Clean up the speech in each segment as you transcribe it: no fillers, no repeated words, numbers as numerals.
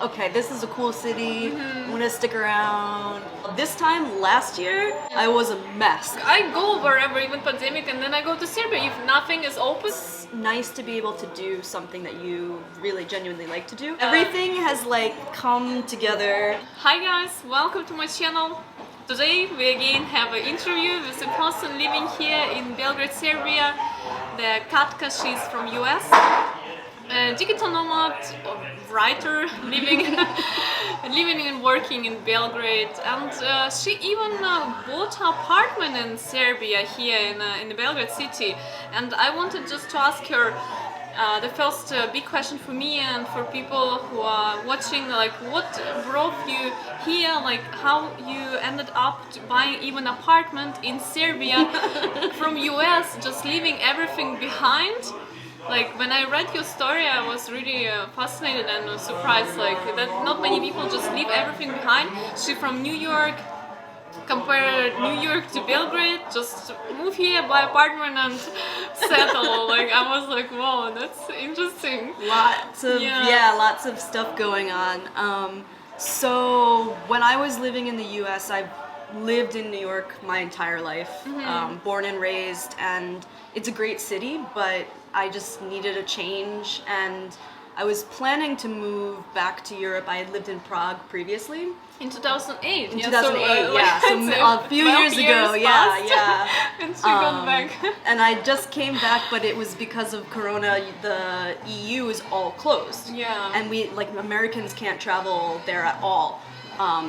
okay, this is a cool city, I'm gonna stick around. This time last year, I was a mess. I go wherever, even pandemic, and then I go to Serbia if nothing is open. It's nice to be able to do something that you really genuinely like to do. Everything has like come together. Hi guys, welcome to my channel. Today we again have an interview with a person living here in Belgrade, Serbia. The Katka, she's from US. A digital nomad, writer, living and working in Belgrade, and she even bought an apartment in Serbia here in the Belgrade city. And I wanted just to ask her the first big question for me and for people who are watching, like what brought you here, like how you ended up buying even an apartment in Serbia from US, just leaving everything behind. Like when I read your story, I was really fascinated and surprised, like that not many people just leave everything behind. She from New York, compare New York to Belgrade, just move here, buy apartment and settle. Like I was like, wow, that's interesting. Lots of stuff going on. So when I was living in the US, I lived in New York my entire life, born and raised, and it's a great city, but I just needed a change, and I was planning to move back to Europe. I had lived in Prague previously. In 2008. In 2008, so a few years ago, yeah. And she got back. And I just came back, but it was because of Corona. The EU is all closed. Yeah. And we, like, Americans can't travel there at all.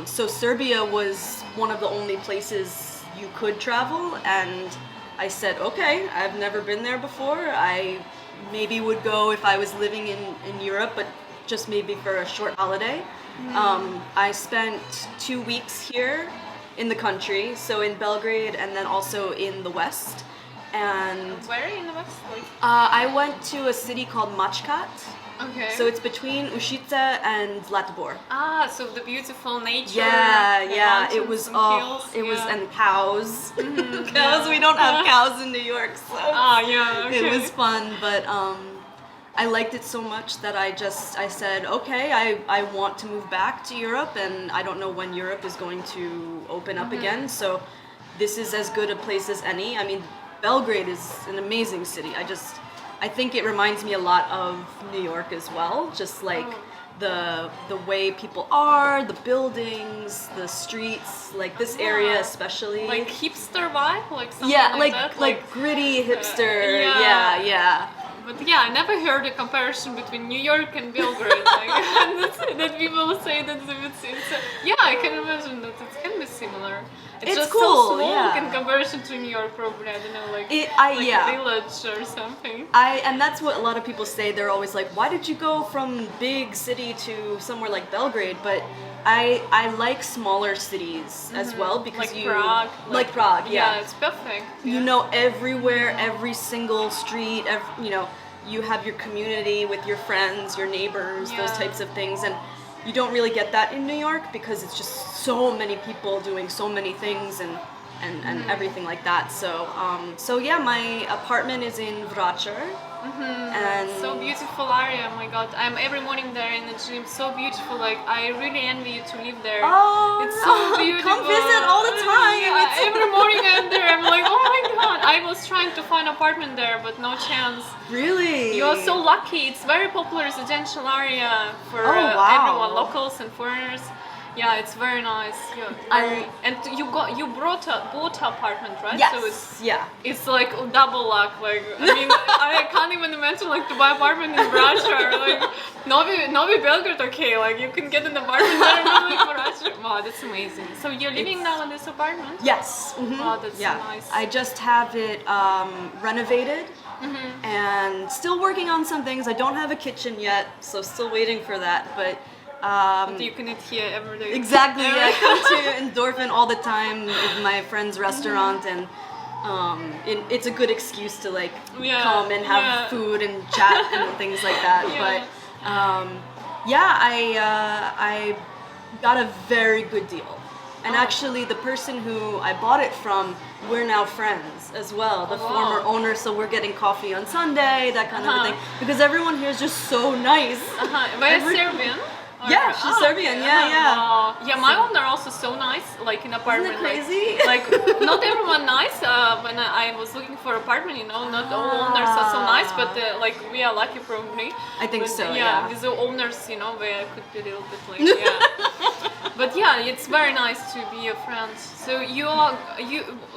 So Serbia was one of the only places you could travel, and I said, okay, I've never been there before. I maybe would go if I was living in Europe, but just maybe for a short holiday. I spent 2 weeks here in the country, so in Belgrade and then also in the west. And where in the west? Like? I went to a city called Machkat. Okay. So it's between Ušice and Zlatibor. Ah, so the beautiful nature. Yeah. It was hills, and cows. Cows. We don't have cows in New York, so okay. It was fun. But I liked it so much that I said, okay, I want to move back to Europe, and I don't know when Europe is going to open up again. So this is as good a place as any. I mean, Belgrade is an amazing city. I think it reminds me a lot of New York as well, just like the way people are, the buildings, the streets, like this area especially. Like hipster vibe, like something like that? Like gritty hipster, yeah. But yeah, I never heard a comparison between New York and Belgrade. Like, that people say that it's yeah, I can imagine that it can be similar. It's just cool, so small in comparison to New York, probably. I don't know, like a village or something. And that's what a lot of people say. They're always like, "Why did you go from big city to somewhere like Belgrade?" But I like smaller cities as well, because like Prague. Like Prague, yeah. It's perfect. You know everywhere, every single street. You have your community with your friends, your neighbors, those types of things, and you don't really get that in New York because it's just so many people doing so many things and everything like that. So yeah, my apartment is in Vračar. And so beautiful area, oh my god. I'm every morning there in the gym, so beautiful. Like I really envy you to live there. Oh, it's so beautiful. Come visit all the time. Yeah, every morning I'm there. I'm like, oh my god. I was trying to find an apartment there, but no chance. Really? You are so lucky. It's very popular residential area for everyone, locals and foreigners. Yeah, it's very nice. Yeah. And you bought an apartment, right? Yes. So it's like double luck. Like I mean, I can't even imagine like to buy apartment in Vračar. Like Novi Belgrade, okay. Like you can get an apartment there, and like Vračar. Wow, that's amazing. So you're living now in this apartment? Yes. Wow, that's so nice. I just have it renovated. And still working on some things. I don't have a kitchen yet, so still waiting for that. But you can eat here every day. Exactly. I come to Endorphin all the time with my friend's restaurant, and it's a good excuse to like come and have food and chat and things like that. But I got a very good deal. And actually, the person who I bought it from, we're now friends as well. The former owner, so we're getting coffee on Sunday, that kind of thing. Because everyone here is just so nice. But Serbian? Yeah, she's Serbian. Okay. Yeah, yeah. Wow. Yeah, my owner also so nice, like in apartment. Isn't it crazy? Like not everyone nice. When I was looking for apartment, you know, not all owners are so nice, but like we are lucky probably. I think But, so. Yeah, Yeah. with the owners, you know, we could be a little bit like yeah. But yeah, it's very nice to be a friend. So you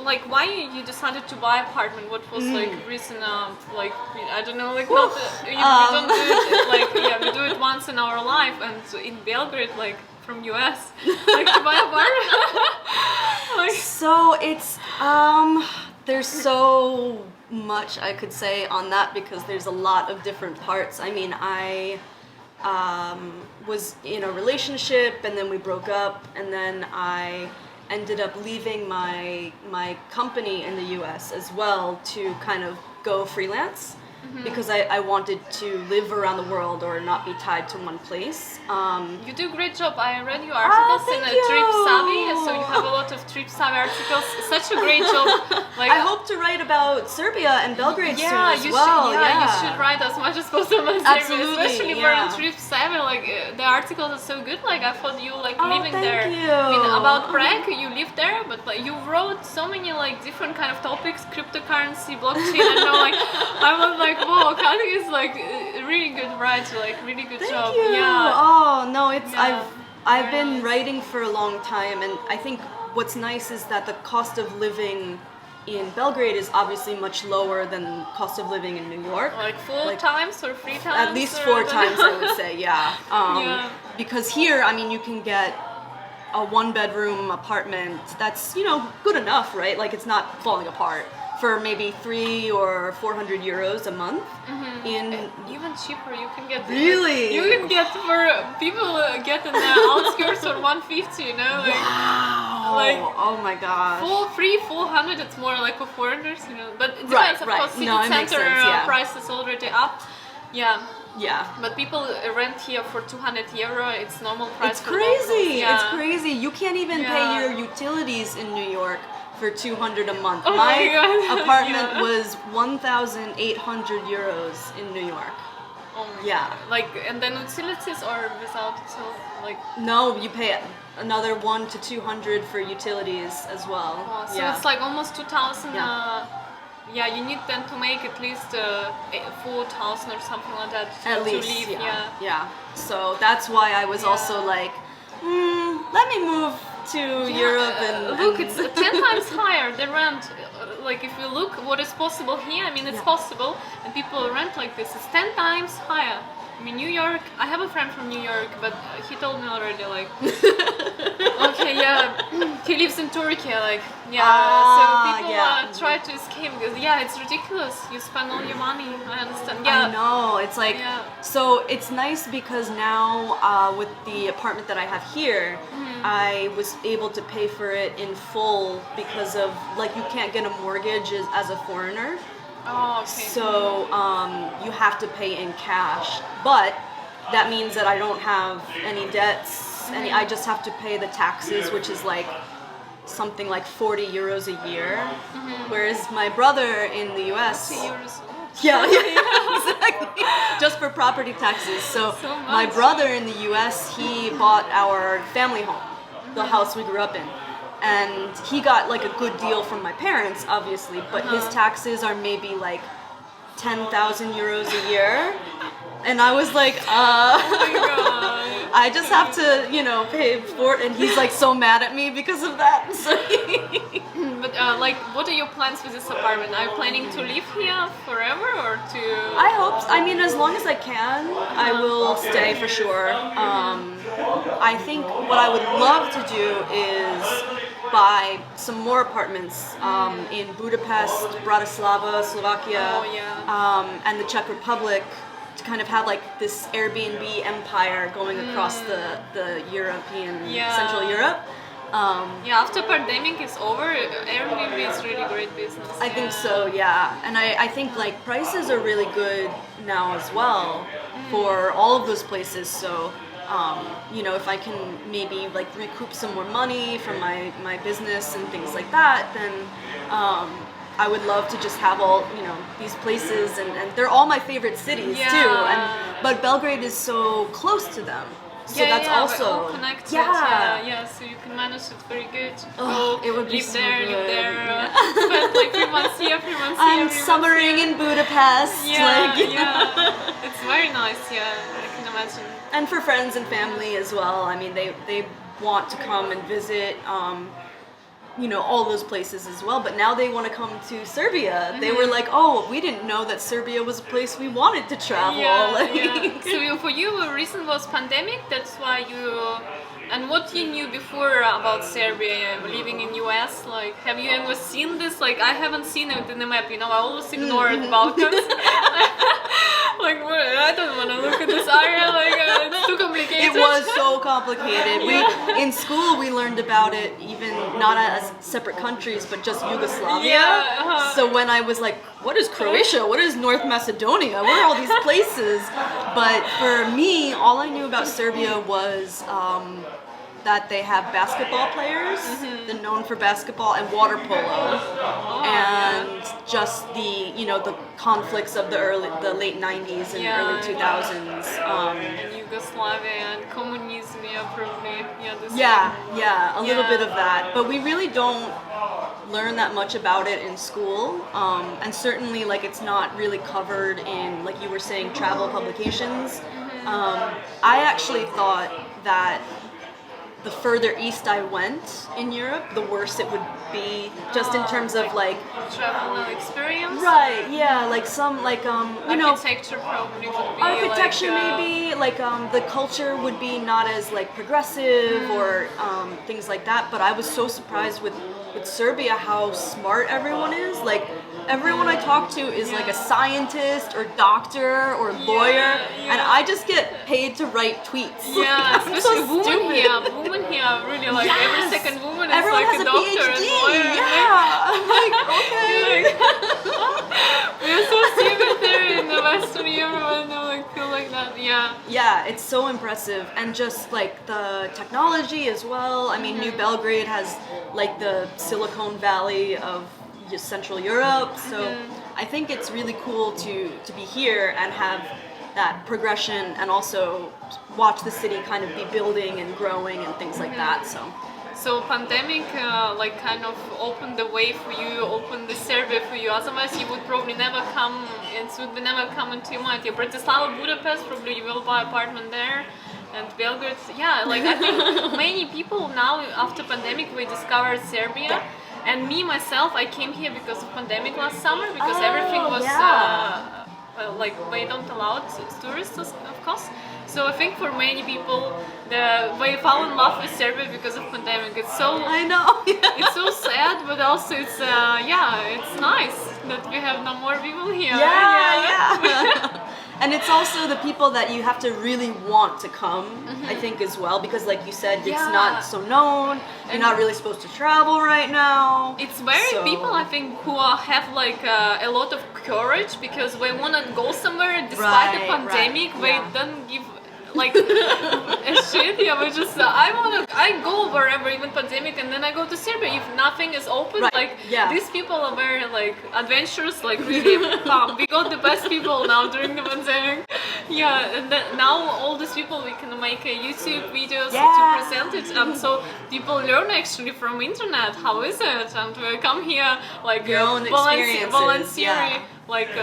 like why you decided to buy apartment? What was like reason? Like I don't know, like not we don't do it like yeah, we do it once in our life, and in Belgrade, like from US, like to buy apartment. Like, So it's there's so much I could say on that because there's a lot of different parts. I mean, I was in a relationship and then we broke up, and then I ended up leaving my company in the US as well to kind of go freelance because I wanted to live around the world or not be tied to one place. you do a great job. I read your articles in thank a Trip you. Savvy, so you have a lot of Trip Savvy articles. Such a great job. Like I hope to write about Serbia and Belgrade soon yeah, as you well. should. Yeah, you should write as much as possible. in Serbia, Absolutely, especially for yeah. on Trip Savvy. Like the articles are so good. Like I thought you like Oh, living thank there. you. I mean, about Prague, you live there, but like you wrote so many like different kind of topics, cryptocurrency, blockchain. And like I was like, whoa, Katka is like really good writer, like really good Thank job. you. Yeah. Oh no, it's Yeah. I've Very been nice. writing for a long time, and I think what's nice is that the cost of living in Belgrade is obviously much lower than cost of living in New York. Like 4 times or 3 times? At least or 4 I don't times, know. I would say. Yeah. Yeah. Because here, I mean, you can get a 1-bedroom apartment that's good enough, right? Like it's not falling apart for maybe 300 or 400 euros a month. In Even cheaper, you can get Really? you can get for people get in the outskirts for 150, you know, like wow. Like, oh my gosh. 400. It's more like for foreigners, you know. But it depends, of right. course. City No, it makes center sense, yeah. price is already up. Yeah, Yeah. but people rent here for 200 euro. It's normal price. It's for crazy. locals. Yeah. It's crazy. You can't even pay Yeah. your utilities in New York for 200 a month. Oh my God. apartment Yeah. was 1,800 euros in New York. Oh my Yeah. God. Like, and then utilities or without like. No, you pay another 100 to 200 for utilities as well. So yeah. it's like almost 2,000. Yeah. Yeah, you need then to make at least 4,000 or something like that to, At to least, leave. yeah. So that's why I was also Yeah. like, let me move to Europe and look, and- it's 10 times higher the rent. Like if you look what is possible here, I mean it's Yeah. possible, and people rent like this. It's 10 times higher. I mean New York. I have a friend from New York, but he told me already like, okay, yeah, he lives in Turkey, like so people yeah. try to escape because it's ridiculous. You spend all your money. I understand. Yeah. I know. It's like Yeah. so. It's nice because now with the apartment that I have here, I was able to pay for it in full because of like you can't get a mortgage as a foreigner. Oh, okay. So you have to pay in cash, but that means that I don't have any debts. I just have to pay the taxes, which is like something like 40 euros a year. Whereas my brother in the US, Euros. yeah, exactly, just for property taxes. So my much. brother in the US, he bought our family home, the house we grew up in. And he got like a good deal from my parents, obviously, but his taxes are maybe like 10,000 euros a year. And I was like, Oh my God. I just have to, pay for it. And he's like so mad at me because of that. So But like, what are your plans with this apartment? Are you planning to live here forever or to? I hope. I mean, as long as I can, I will stay for sure. I think what I would love to do is buy some more apartments in Budapest, Bratislava, Slovakia, and the Czech Republic to kind of have like this Airbnb empire going across the European, Central Europe. After pandemic is over, Airbnb is really great business. I think so, yeah. And I think like prices are really good now as well for all of those places. So, if I can maybe like recoup some more money from my business and things like that, then I would love to just have all, these places and they're all my favorite cities too. But Belgrade is so close to them. So that's also we're all connected. So you can manage it very good. Oh, it would be live so there, good. live there. Spend like 3 months here, 3 months here. I'm 3 months summering here. in Budapest. It's very nice. I can imagine. And for friends and family as well. I mean, they want to come and visit. All those places as well, but now they want to come to Serbia. They were like, oh, we didn't know that Serbia was a place we wanted to travel. So for you, the reason was pandemic, that's why you... And what you knew before about Serbia, living in US, like, have you ever seen this? Like, I haven't seen it in the map, I always ignore it Balkans. Like, I don't want to look at this area, like, it's too complicated. It was so complicated. In school, we learned about it even not as separate countries, but just Yugoslavia. So when I was like, what is Croatia? What is North Macedonia? What are all these places? But for me, all I knew about Serbia was that they have basketball players, they're known for basketball and water polo, and just the the conflicts of the late 90s and early 2000s. Yugoslavia and communism, probably. A little bit of that, but we really don't learn that much about it in school, and certainly like it's not really covered in, like you were saying, travel publications. I actually thought that the further east I went in Europe, the worse it would be, just in terms of like travel experience. Right. Yeah. Like some architecture probably would be architecture maybe like the culture would be not as like progressive or things like that. But I was so surprised with Serbia how smart everyone is. Like everyone I talk to is like a scientist or doctor or lawyer, and I just get paid to write tweets. Especially women here really like every second woman is everyone like has a doctor PhD. and lawyer. I'm like, okay. We're so stupid there in the Western Europe, and I feel like that. It's so impressive, and just like the technology as well. I mean, New Belgrade has like the Silicon Valley of Central Europe, so I think it's really cool to be here and have that progression, and also watch the city kind of be building and growing and things like that. So pandemic like kind of opened the way for you, opened the Serbia for you. Otherwise, you would probably never come. It would never come into your mind. Bratislava, Budapest, probably you will buy apartment there. And Belgrade, like I think many people now after pandemic we discovered Serbia. And me myself, I came here because of pandemic last summer, because everything was like they don't allow tourists, of course. So I think for many people, they fall in love with Serbia because of pandemic. It's so it's so sad, but also it's it's nice that we have no more people here. And it's also the people that you have to really want to come, I think, as well, because like you said, it's not so known. You're not really supposed to travel right now. It's very people, I think, who have like a lot of courage, because they want to go somewhere despite the pandemic. They don't give like a shit. We just I go wherever, even pandemic, and then I go to Serbia if nothing is open. These people are very like adventurous, like really. We got the best people now during the pandemic. And now all these people we can make YouTube videos to present it, and so people learn actually from internet how is it, and we come here like your own experiences. Like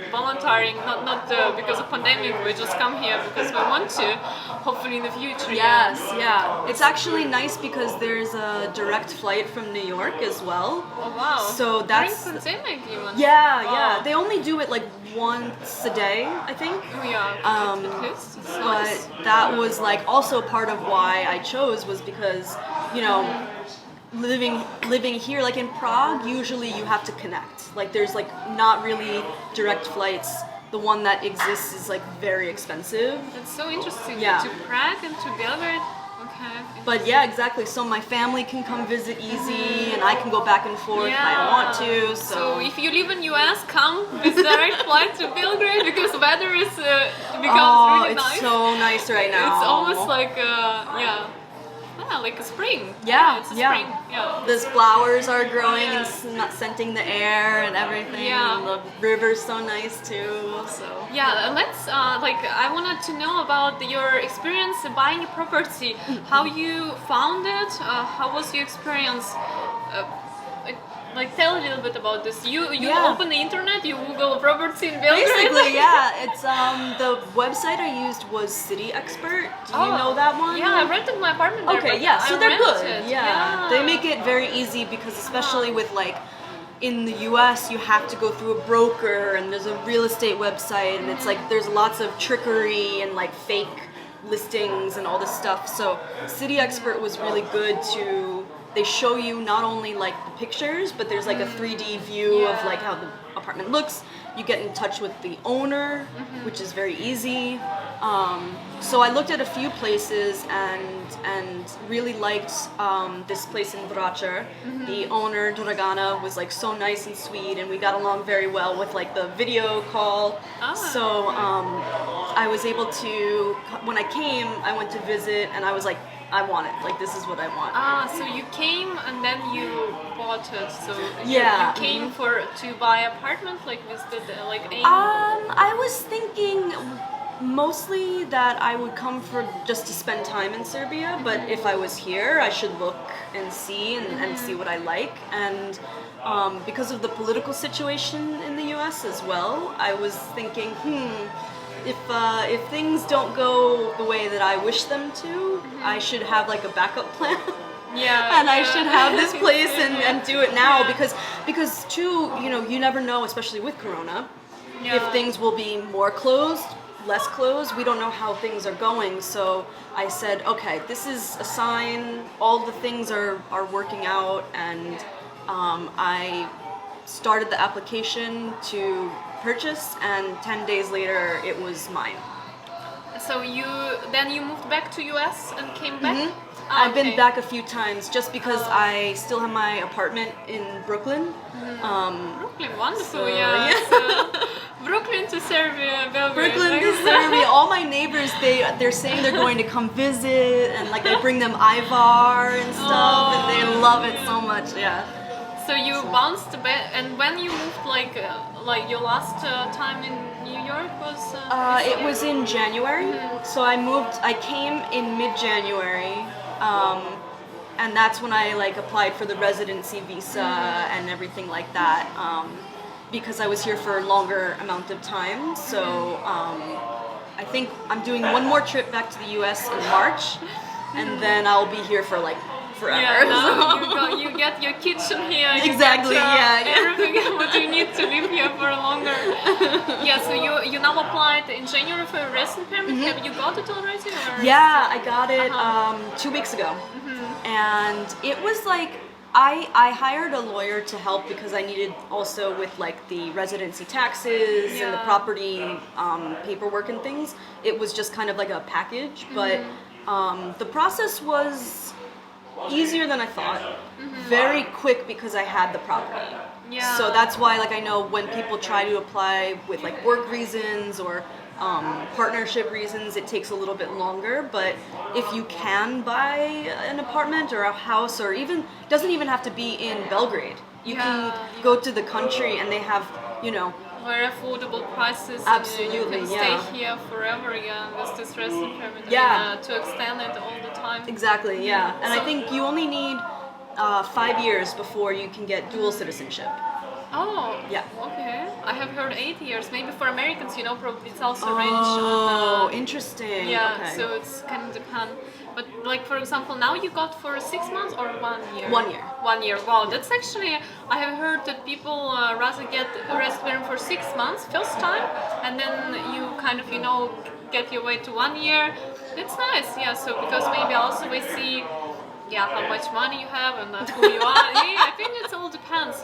volunteering, not because of pandemic. We just come here because we want to. Hopefully in the future. It's actually nice because there's a direct flight from New York as well. Oh wow! So that's during pandemic even. They only do it like once a day, I think. But that was like also part of why I chose, was because living here, like in Prague, usually you have to connect. Like there's like not really direct flights. The one that exists is like very expensive. That's so interesting. To Prague and to Belgrade. Okay. But exactly. So my family can come visit easy, and I can go back and forth if I want to. So if you live in US, come with direct flight to Belgrade, because the weather is becomes really nice. It's so nice right now. It's almost like yeah, like a spring. Yeah, it's a yeah. spring. Yeah. The flowers are growing Yeah. and scenting the air and everything. Yeah. And the river's so nice too. So Yeah, let's I wanted to know about your experience buying a property. How you found it? How was your experience? Tell a little bit about this. You Yeah. open the internet, you Google property in Belgrade. basically, yeah, it's the website I used was City Expert. Do you know that one? Yeah, I rented my apartment there. Okay, but yeah, so I they're good. rented. Yeah. They make it very easy because especially with like in the US you have to go through a broker and there's a real estate website and it's like there's lots of trickery and like fake listings and all this stuff. So City Expert was really good to they show you not only like the pictures but there's like a 3D view of like how the apartment looks. You get in touch with the owner, which is very easy. So I looked at a few places and really liked this place in Vračar. The owner Dragana was like so nice and sweet, and we got along very well with like the video call. So I was able to when I came, I went to visit, and I was like, I want it. Like this is what I want. So you came and then you bought it. So Yeah. you came to buy apartment, like with the like aim. I was thinking mostly that I would come for just to spend time in Serbia, but if I was here, I should look and see and see what I like. And because of the political situation in the U.S. as well, I was thinking, if things don't go the way that I wish them to, I should have like a backup plan. Yeah, and I should have this place and do it now because too, you never know, especially with Corona, if things will be more closed, less closed. We don't know how things are going. So I said, okay, this is a sign. All the things are working out, and I started the application to purchase, and 10 days later it was mine. So you moved back to US and came back? I've been back a few times just because I still have my apartment in Brooklyn. Brooklyn, wonderful, So, yeah. So, Brooklyn to Serbia, Belgrade. Brooklyn right? to Serbia. All my neighbors, they're saying they're going to come visit, and like I bring them Ivar and stuff, and they love it so much. Yeah. So you bounced back, and when you moved, like your last time in New York was? It was in January. So I came in mid-January, and that's when I like applied for the residency visa and everything like that, because I was here for a longer amount of time. So I think I'm doing one more trip back to the US in March, and then I'll be here for like forever. Yeah, now so. you get your kitchen here. You Exactly, get, yeah. everything what you need to live here for longer. Yeah, so you now applied in January for a resident permit. Have you got it already? Or Yeah, I got it 2 weeks ago, and it was like I hired a lawyer to help because I needed also with like the residency taxes and the property paperwork and things. It was just kind of like a package, but the process was easier than I thought. Very quick because I had the property. Yeah. So that's why like I know when people try to apply with like work reasons or partnership reasons, it takes a little bit longer. But if you can buy an apartment or a house, or even doesn't even have to be in Belgrade. You can go to the country and they have, very affordable prices. Absolutely, and you can stay here forever again with this resident permit. To extend it all the time. Exactly, yeah. And I think you only need 5 years before you can get dual citizenship. Oh, Yeah. okay. I have heard 8 years. Maybe for Americans, probably it's also arranged on. Oh, interesting. Yeah, Okay. so it's kind of depend. But like for example, now you got for 6 months or 1 year? 1 year. 1 year. Wow, that's actually I have heard that people rather get a resident for 6 months first time, and then you kind of get your way to 1 year. That's nice. Yeah. So because maybe also we see. How much money you have and who you are. I think it all depends.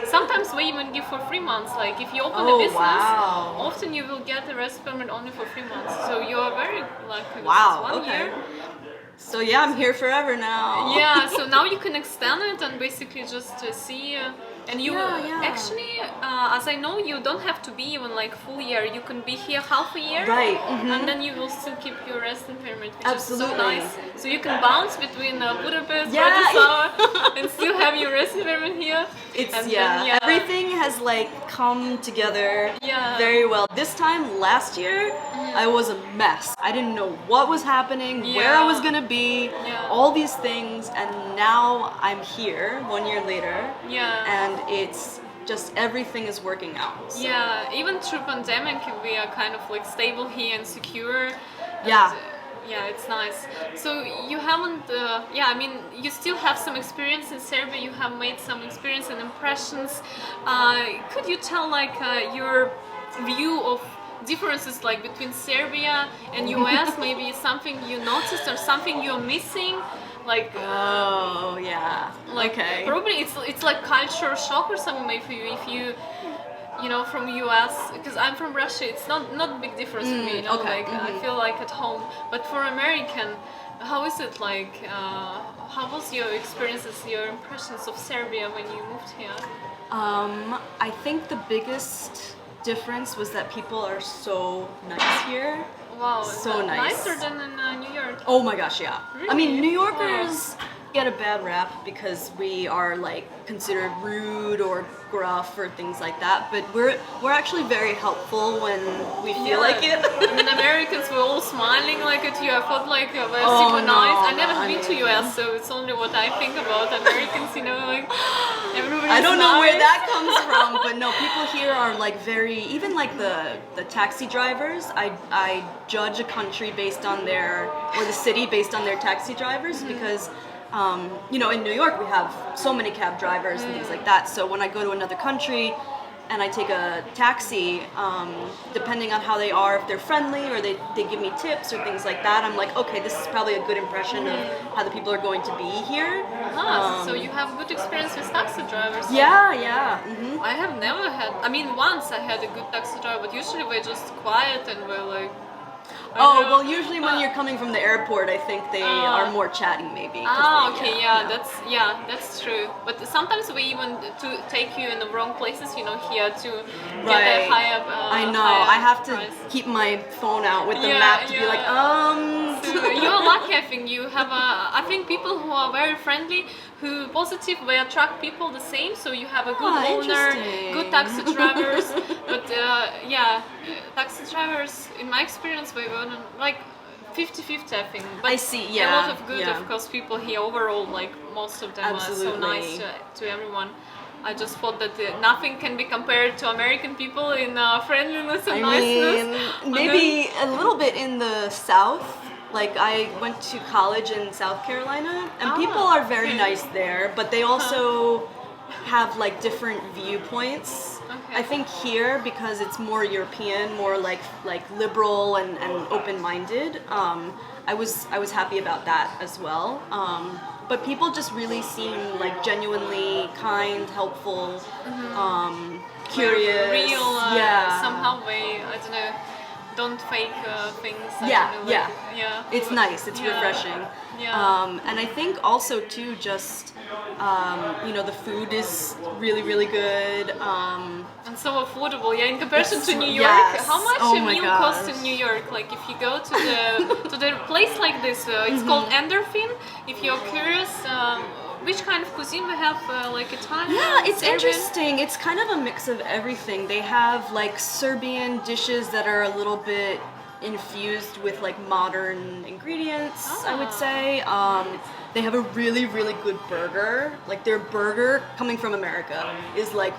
Sometimes we even give for 3 months. Like if you open a business, often you will get a rest permit only for 3 months. So you are very lucky. Wow. One Okay. year. So yeah, I'm here forever now. Yeah. So now you can extend it and basically just see And you actually, as I know, you don't have to be even like full year. You can be here half a year, Right. And then you will still keep your resident permit, which Absolutely. is so nice. So you can bounce between Budapest, Yeah. Bratislava, and still have your resident permit here. It's And then, everything has like come together Yeah. very well. This time last year, I was a mess. I didn't know what was happening, where I was gonna be, all these things, and now I'm here 1 year later, and it's just everything is working out. So. Yeah, even through pandemic, we are kind of like stable here and secure. Yeah. Yeah, it's nice. So you haven't, I mean, you still have some experience in Serbia. You have made some experience and impressions. Could you tell like your view of differences like between Serbia and US? Maybe something you noticed or something you're missing? Like oh yeah, like okay. Probably it's like culture shock or something maybe for you if you know from US, because I'm from Russia. It's not a big difference for me, you know, okay. like I feel like at home. But for American, how is it like? How was your experiences, your impressions of Serbia when you moved here? I think the biggest difference was that people are so nice here. Wow, so nice. Nicer than in New York. Oh my gosh, yeah. Really? I mean, New Yorkers get a bad rap because we are like considered rude or gruff or things like that, but we're actually very helpful when we feel like it. I mean, Americans were all smiling like at you. I felt like we're Oh, super no, nice. I never been to US, so it's only what I think about Americans. You know, like everybody. I don't know nice. where that comes from, but no, people here are like very, even like the taxi drivers. I judge a country based on or the city based on their taxi drivers because. You know, in New York we have so many cab drivers and things like that. So when I go to another country and I take a taxi, depending on how they are, if they're friendly or they give me tips or things like that, I'm like, okay, this is probably a good impression of how the people are going to be here. So you have good experience with taxi drivers? Yeah. Mm-hmm. I have never had. I mean, once I had a good taxi driver, but usually we're just quiet and we're like. Well, usually when you're coming from the airport, I think they are more chatty, maybe. Okay, that's true. But sometimes we even to take you in the wrong places, you know, here to get a higher. I know. I have to keep my phone out with the map to be like, So you're lucky. I think you have I think people who are very friendly, who positive, they attract people the same. So you have a good owner, good taxi drivers. But taxi drivers, in my experience, we were like 50-50, I think. But I see, a lot of good, of course, people here overall, like most of them are so nice to everyone. I just thought that nothing can be compared to American people in friendliness and niceness. Mean, maybe a little bit in the South. Like I went to college in South Carolina, and people are very nice there, but they also have like different viewpoints. Okay. I think here, because it's more European, more like liberal and open-minded, I was happy about that as well. But people just really seem like genuinely kind, helpful, curious. Real, somehow I don't know, don't fake things. It's nice. It's refreshing. And I think also too, just you know, the food is really, really good. And so affordable, in comparison to New York. How much a meal costs in New York? Like if you go to the place like this, it's called Endorphin. If you're curious, which kind of cuisine we have, like Italian? Yeah, it's Serbian? interesting. It's kind of a mix of everything. They have like Serbian dishes that are a little bit infused with like modern ingredients, I would say. They have a really, really good burger. Like their burger coming from America is like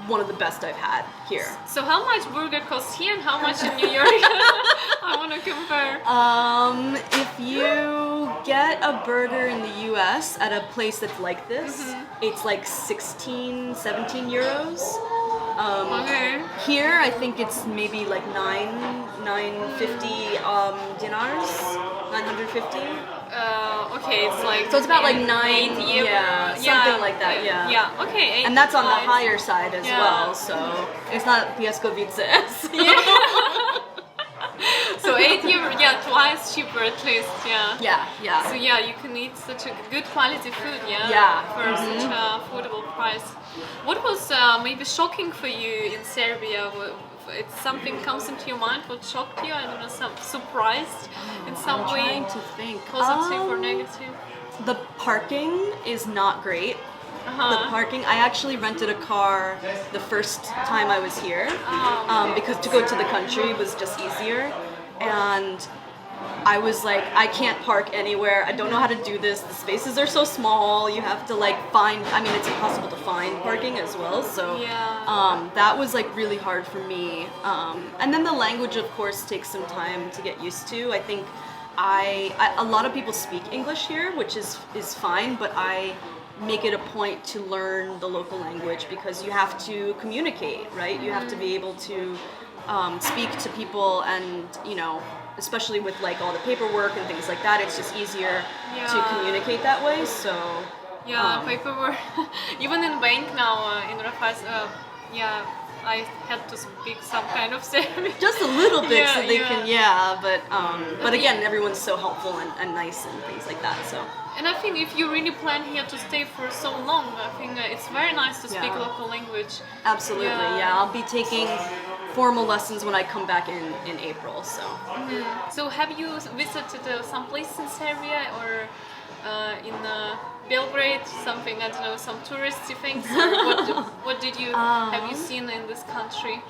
one of the best I've had here. So how much burger costs here and how much in New York? I want to compare. If you get a burger in the US at a place that's like this, it's like 16, 17 euros. Here, I think it's maybe like 950 dinars, 950. It's like so it's about like 9, something like that, okay. And that's on the higher side as well, so it's not Piaskovice. So €8, yeah, twice cheaper at least, yeah. Yeah. So yeah, you can eat such a good quality food, yeah, Yeah. for such an affordable price. What was maybe shocking for you in Serbia? It's something comes into your mind. What shocked you? I don't know, some surprised in some I'm way, trying to think. positive or negative? The parking is not great. Uh-huh. The parking. I actually rented a car the first time I was here because to go to the country was just easier, and I was like, I can't park anywhere. I don't know how to do this. The spaces are so small. You have to like find. I mean, it's impossible to find parking as well. So that was like really hard for me. And then the language, of course, takes some time to get used to. I think a lot of people speak English here, which is fine, but I make it a point to learn the local language because you have to communicate, right? You have to be able to speak to people, and especially with like all the paperwork and things like that, it's just easier to communicate that way. So paperwork. Even in bank now, in Rafaz, I had to speak some kind of Serbian. Just a little bit so they can, but again, everyone's so helpful and nice and things like that. So. And I think if you really plan here to stay for so long, I think it's very nice to speak local language. Absolutely, I'll be taking formal lessons when I come back in April. So. So have you visited some place in Serbia or in Belgrade? Something, I don't know, some touristy things? Or what did you have you seen in this country?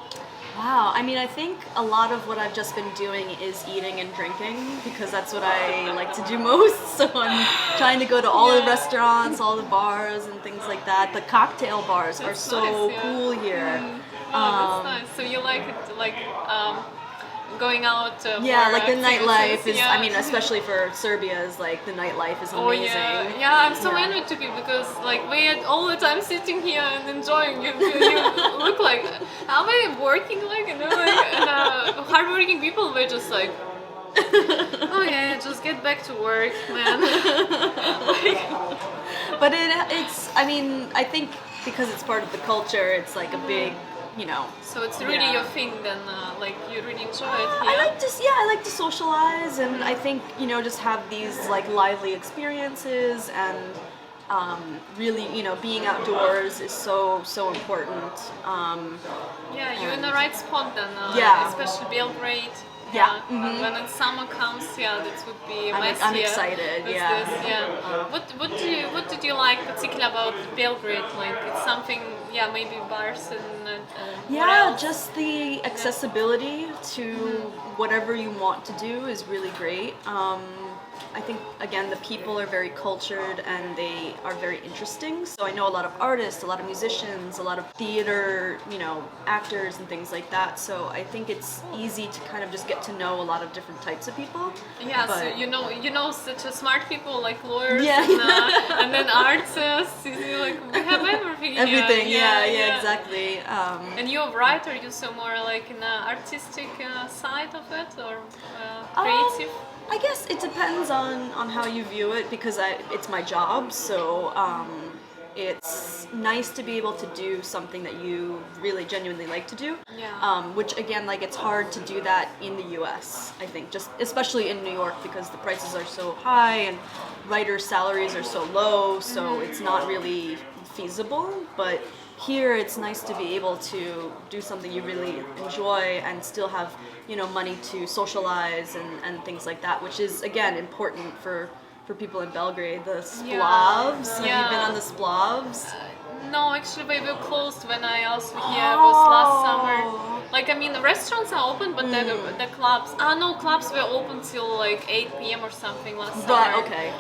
Wow, I mean, I think a lot of what I've just been doing is eating and drinking because that's what I like to do most. So I'm trying to go to all the restaurants, all the bars and things like that. The cocktail bars are so cool here. That's nice. So you like it, like going out? Like the nightlife is. I mean, especially for Serbia, is like the nightlife is amazing. I'm so envious to you because like we are all the time sitting here and enjoying. You look like how many working hardworking people. We're just like, just get back to work, man. But it's. I mean, I think because it's part of the culture, it's like a big. So it's really your thing then, like you really enjoy it here? I like to socialize, and I think, just have these like lively experiences, and really, being outdoors is so important. You're in the right spot then, especially Belgrade. When the summer comes, that would be nice. I'm excited. What did you like particularly about Belgrade? Like it's something, maybe bars and what else? Just the accessibility to whatever you want to do is really great. I think, again, the people are very cultured and they are very interesting. So I know a lot of artists, a lot of musicians, a lot of theater, actors and things like that. So I think it's easy to kind of just get to know a lot of different types of people. So you know such a smart people like lawyers and then artists. Like we have everything. Everything, exactly. And you're a writer, you're so more like in the artistic side of it or creative? I guess it depends on how you view it because it's my job, so it's nice to be able to do something that you really genuinely like to do. Which again, like it's hard to do that in the US, I think, just especially in New York because the prices are so high and writers' salaries are so low, so it's not really feasible. But here it's nice to be able to do something you really enjoy and still have money to socialize and things like that, which is again important for people in Belgrade. The splavs, have you been on the splavs? No, actually we were closed when I also here was last summer. Like I mean the restaurants are open but the clubs clubs were open till like 8 p.m. or something last summer. Okay.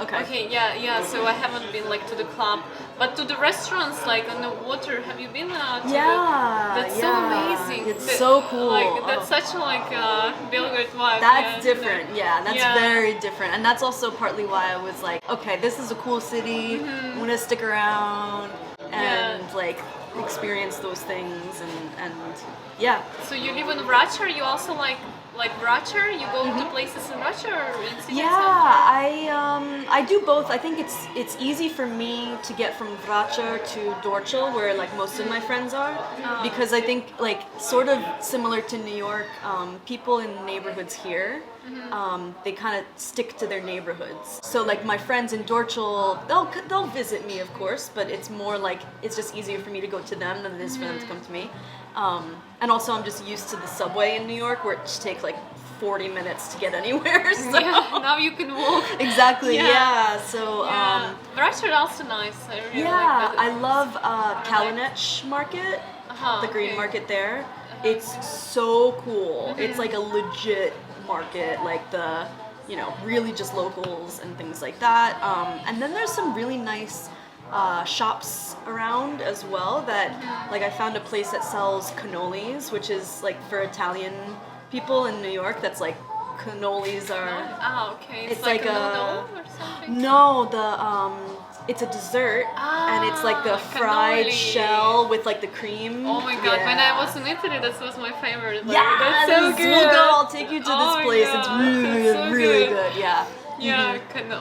So I haven't been like to the club. But to the restaurants like on the water, have you been to that's so amazing. It's so cool. Like that's such a like Belgrade vibe. That's different. That's very different. And that's also partly why I was like, okay, this is a cool city. I'm gonna stick around and like experience those things and So you live in Vračar, you also like like Vračar? You go to places in Vračar or in city Yeah, center? I do both. I think it's easy for me to get from Vračar to Dorčel, where like most of my friends are, because I think like sort of similar to New York, people in neighborhoods here, they kind of stick to their neighborhoods. So like my friends in Dorčel, they'll visit me, of course, but it's more like it's just easier for me to go to them than it is for them to come to me. And also I'm just used to the subway in New York, where it just takes like 40 minutes to get anywhere. So. Yeah, now you can walk. Exactly. Yeah. So. Vračar also nice. I really Yeah, like that. I love Kalinec Market, the green okay. market there. It's so cool. It's like a legit market, like the, really just locals and things like that. And then there's some really nice shops around as well that, like I found a place that sells cannolis, which is like for Italian people in New York, that's like cannolis are... Okay. It's like like a a- noodle or something? No, it's a dessert, and it's like the fried cannoli. shell with like the cream. Oh my god, when I Yeah. was in Italy, that was my favorite. Like, Yeah, that's so good. We'll go. I'll take you to this Oh my place. It's God, really, that's so really good. good. Yeah. Yeah,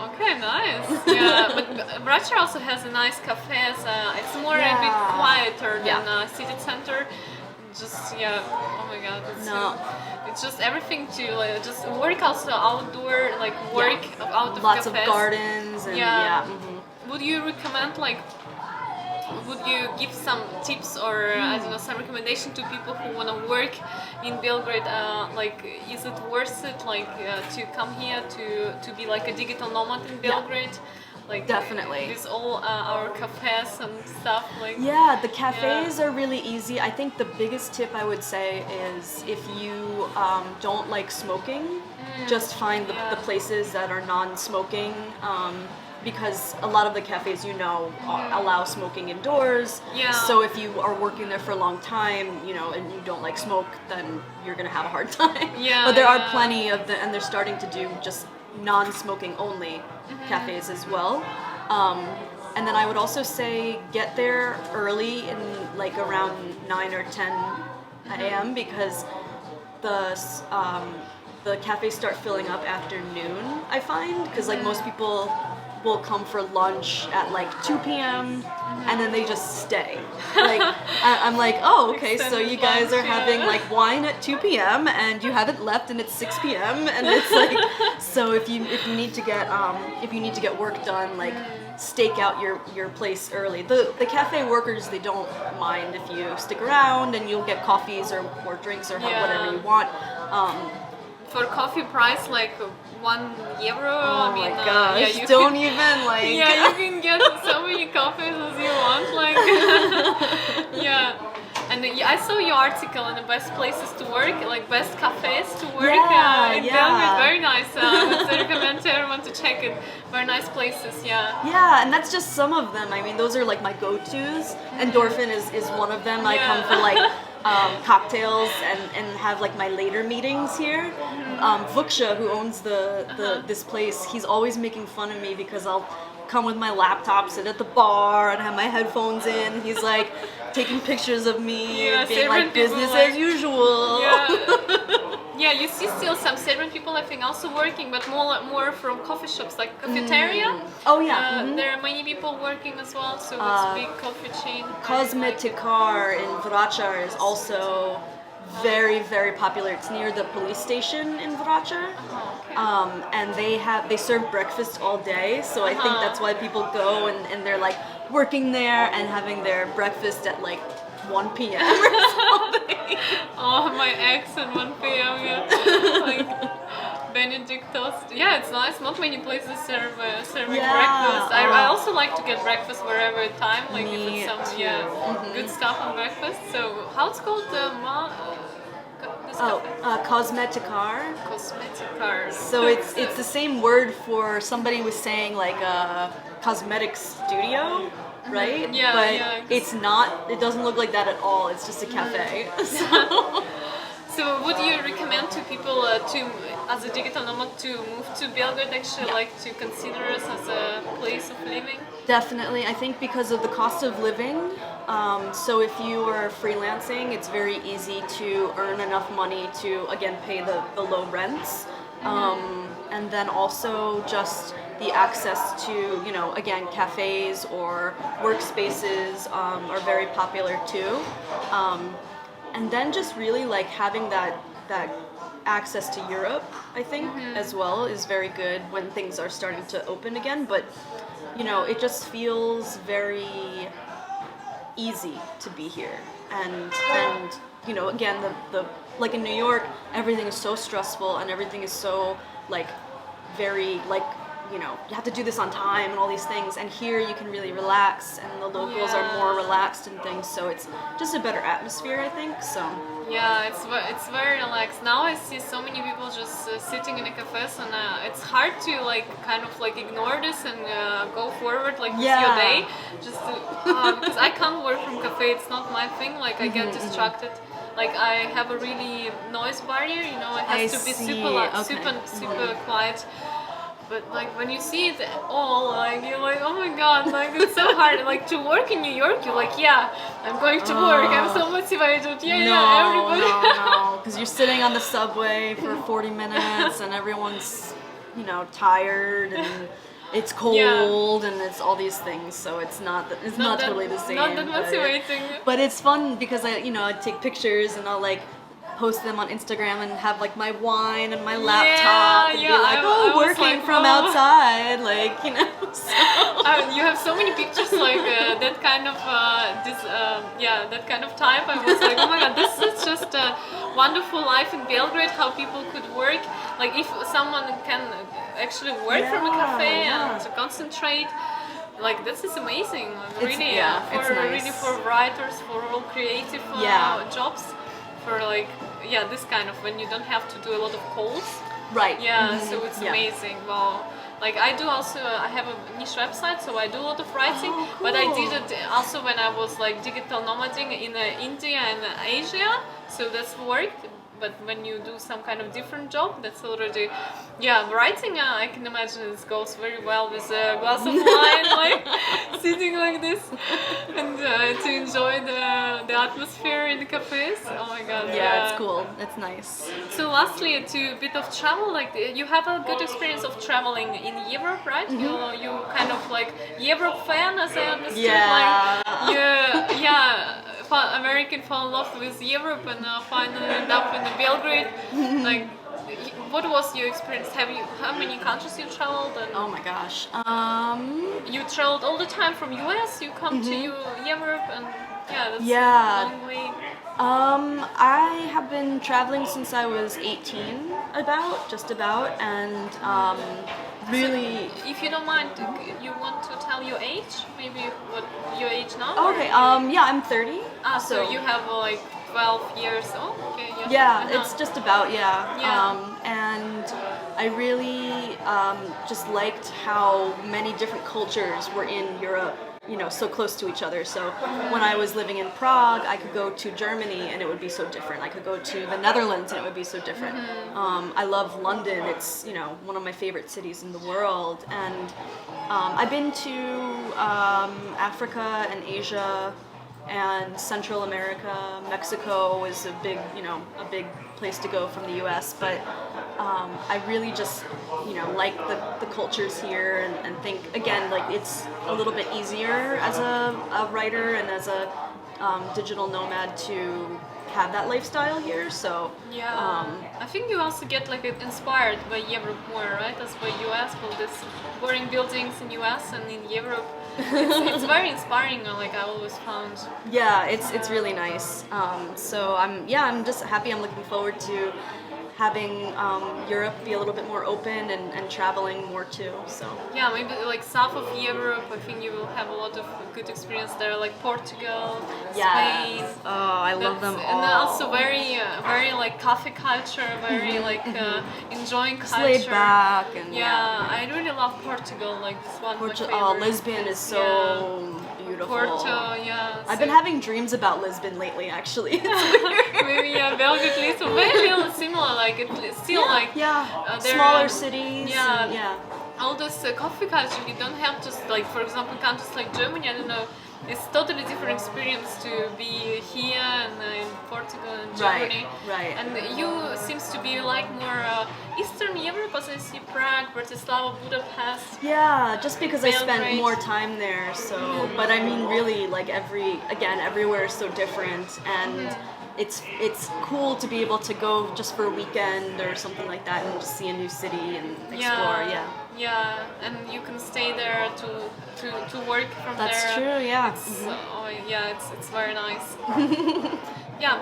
okay, nice. Yeah, but Vračar also has a nice cafes. It's more a bit Yeah. quieter than Yeah. city center. Just oh my god, it's just everything to like just work also outdoor, like work out of Lots cafes. of gardens and Yeah. mhm. Would you recommend like? Would you give some tips or I don't know some recommendation to people who want to work in Belgrade? Like, is it worth it? Like to come here to be like a digital nomad in Belgrade? Like Definitely. With all our cafes and stuff. Like Yeah, the cafes are really easy. I think the biggest tip I would say is if you don't like smoking, just find the places that are non-smoking. Because a lot of the cafes, allow smoking indoors. Yeah. So if you are working there for a long time, and you don't like smoke, then you're gonna have a hard time. Yeah, But there are yeah. plenty of and they're starting to do just non-smoking only cafes as well. And then I would also say get there early, in like around 9 or 10 a.m. because the cafes start filling up after noon. I find because like most people will come for lunch at like 2 p.m. and then they just stay. Like I'm like, oh, okay, so Extended you guys are lunch, yeah. having like wine at 2 p.m. and you haven't left and it's 6 p.m. and it's like, so if you need to get work done, like stake out your place early. The cafe workers, they don't mind if you stick around and you'll get coffees or drinks or Yeah. whatever you want. for coffee price like €1. Oh I mean, my gosh! yeah, you Don't can, even like. yeah, you can get so many coffees as you want, like yeah. And I saw your article on the best places to work, like best cafes to work in Belgrade. Very nice. I recommend to everyone to check it. Very nice places, yeah. Yeah, and that's just some of them. I mean, those are like my go-tos. Endorphin is one of them. I come for like cocktails and have like my later meetings here. Vuksha, who owns this place, he's always making fun of me because I'll come with my laptop, sit at the bar, and have my headphones in. He's like taking pictures of me, being like business as usual. Yeah, you see still some Serbian people, I think, also working, but more from coffee shops, like cafeteria. Oh yeah. There are many people working as well, so it's a big coffee chain. Cosmetikar in Vračar is also very, very popular. It's near the police station in Vračar. And they serve breakfast all day, so I think that's why people go and they're like working there and having their breakfast at like 1 p.m. or something. Oh, my ex at 1 p.m. Yeah, like Benedictos. Yeah, it's nice. Not many places serving breakfast. I also like to get breakfast wherever time, like if it's some good stuff on breakfast. So how it's called Cosmetikar. Cosmetikar. So it's the same word for somebody was saying like a cosmetic studio, right? Yeah, but yeah. it's not. It doesn't look like that at all. It's just a cafe. So would you recommend to people as a digital nomad to move to Belgrade, actually, like to consider us as a place of living? living? Definitely. I think because of the cost of living. So if you are freelancing, it's very easy to earn enough money to, again, pay the low rents. And then also just the access to, you know, again, cafes or workspaces are very popular too. And then just really like having that access to Europe, I think, as well is very good when things are starting to open again. But you know, it just feels very easy to be here, and you know, again, the like in New York, everything is so stressful and everything is so like very like, you know, you have to do this on time and all these things, and here you can really relax and the locals are more relaxed and things, so it's just a better atmosphere, I think. So yeah, it's very relaxed. Now I see so many people just sitting in a cafes, and it's hard to like kind of like ignore this and go forward like with your day. Just because I can't work from cafe, it's not my thing. Like I get distracted. Like I have a really noise barrier, you know, it has to be super quiet. But like when you see it all, like you're like, oh my god, like it's so hard. Like to work in New York, you're like, yeah, I'm going to work. I'm so motivated. Yeah, everybody. No, because you're sitting on the subway for 40 minutes and everyone's, you know, tired and it's cold and it's all these things. So it's not totally the same. Not that motivating. But it's fun because I take pictures and I'll like post them on Instagram and have like my wine and my laptop and be like, working from outside, like, you know. So. You have so many pictures like that kind of that kind of type. I was like, oh my god, this is just a wonderful life in Belgrade. How people could work, like if someone can actually work from a cafe and to concentrate. Like this is amazing, really. It's nice. Really for writers, for all creative jobs. For like this kind of when you don't have to do a lot of calls, right? So it's amazing. Well, like I do also, I have a niche website, so I do a lot of writing. Cool. But I did it also when I was like digital nomading in India and Asia, so that's worked. But when you do some kind of different job, that's already, writing, I can imagine it goes very well with a glass of wine, like sitting like this, and to enjoy the atmosphere in the cafes. Oh my god. Yeah, it's cool. It's nice. So lastly, to a bit of travel, like you have a good experience of traveling in Europe, right? You kind of like Europe fan, as I understood. Yeah. Like American fall in love with Europe and finally end up in Belgrade. Like, what was your experience? How many countries you traveled? And oh my gosh. You traveled all the time from US. You come to Europe, and that's a long way. I have been traveling since I was 18, just about, and really. So, if you don't mind, you want to tell your age? Maybe what your age now? Okay. I'm 30. So you have like 12 years. Oh, okay. It's just about and I really just liked how many different cultures were in Europe, you know, so close to each other. So when I was living in Prague, I could go to Germany and it would be so different. I could go to the Netherlands and it would be so different. I love London. It's, you know, one of my favorite cities in the world. And I've been to Africa and Asia and Central America. Mexico is a big place to go from the US, but I really just, you know, like the cultures here and think, again, like it's a little bit easier as a writer and as a digital nomad to have that lifestyle here, so I think you also get like inspired by Europe more, right, as by US, all these boring buildings in US and in Europe. It's very inspiring, like I always found. Yeah, it's really nice. So I'm just happy. I'm looking forward to having Europe be a little bit more open and traveling more too. So yeah, maybe like south of Europe. I think you will have a lot of good experience there, like Portugal, Spain. Oh, I love them all. And also very like cafe culture, very like enjoying culture. Laid back and I really love Portugal. Like this one. Lisbon is so beautiful. Porto, I've been having dreams about Lisbon lately, actually. Maybe Belgrade, Lisbon, very similar. Like it's still like smaller cities. all this coffee culture. You don't have just like, for example, countries like Germany. I don't know. It's totally different experience to be here and in Portugal and Germany. Right. And you seems to be like more Eastern Europe, as I see Prague, Bratislava, Budapest. Yeah, just because I spent Belgrade. more time there. So, but I mean, really, like everywhere is so different, and it's cool to be able to go just for a weekend or something like that and just see a new city and explore. Yeah, and you can stay there to work from That's there. true, yeah. It's very nice. Yeah,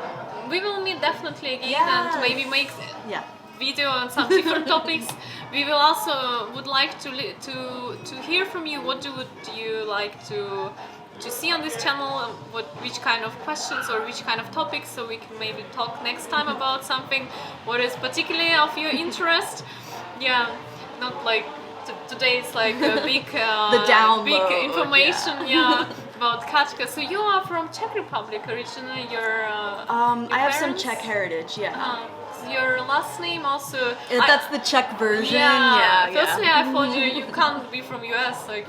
we will meet definitely again Yes. and maybe make Yeah. video on some different topics. We will also would like to hear from you. What would you like to see on this channel? Which kind of questions or which kind of topics, so we can maybe talk next time about something what is particularly of your interest. Yeah, not like today it's like a big The download, big information about Katka. So you are from Czech Republic originally. Your I have some parents? Czech heritage. Yeah. So your last name also. That's the Czech version. Yeah. Yeah. Firstly, I thought you can't be from US. Like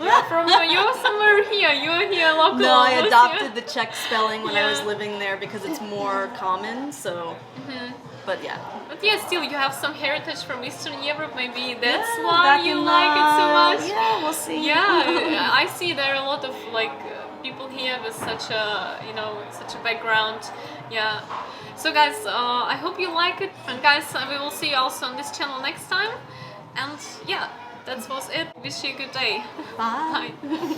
you're somewhere here. You're here local. No, I almost, adopted the Czech spelling when I was Yeah. living there because it's more common. So, but yeah. But yeah, still you have some heritage from Eastern Europe. Maybe that's Yeah, why back you in, like it so much. Yeah, we'll see. Yeah, I see there are a lot of like people here with such a such a background. Yeah. So guys, I hope you like it, and guys, we will see you also on this channel next time. And yeah, that was it. Wish you a good day. Bye. Bye.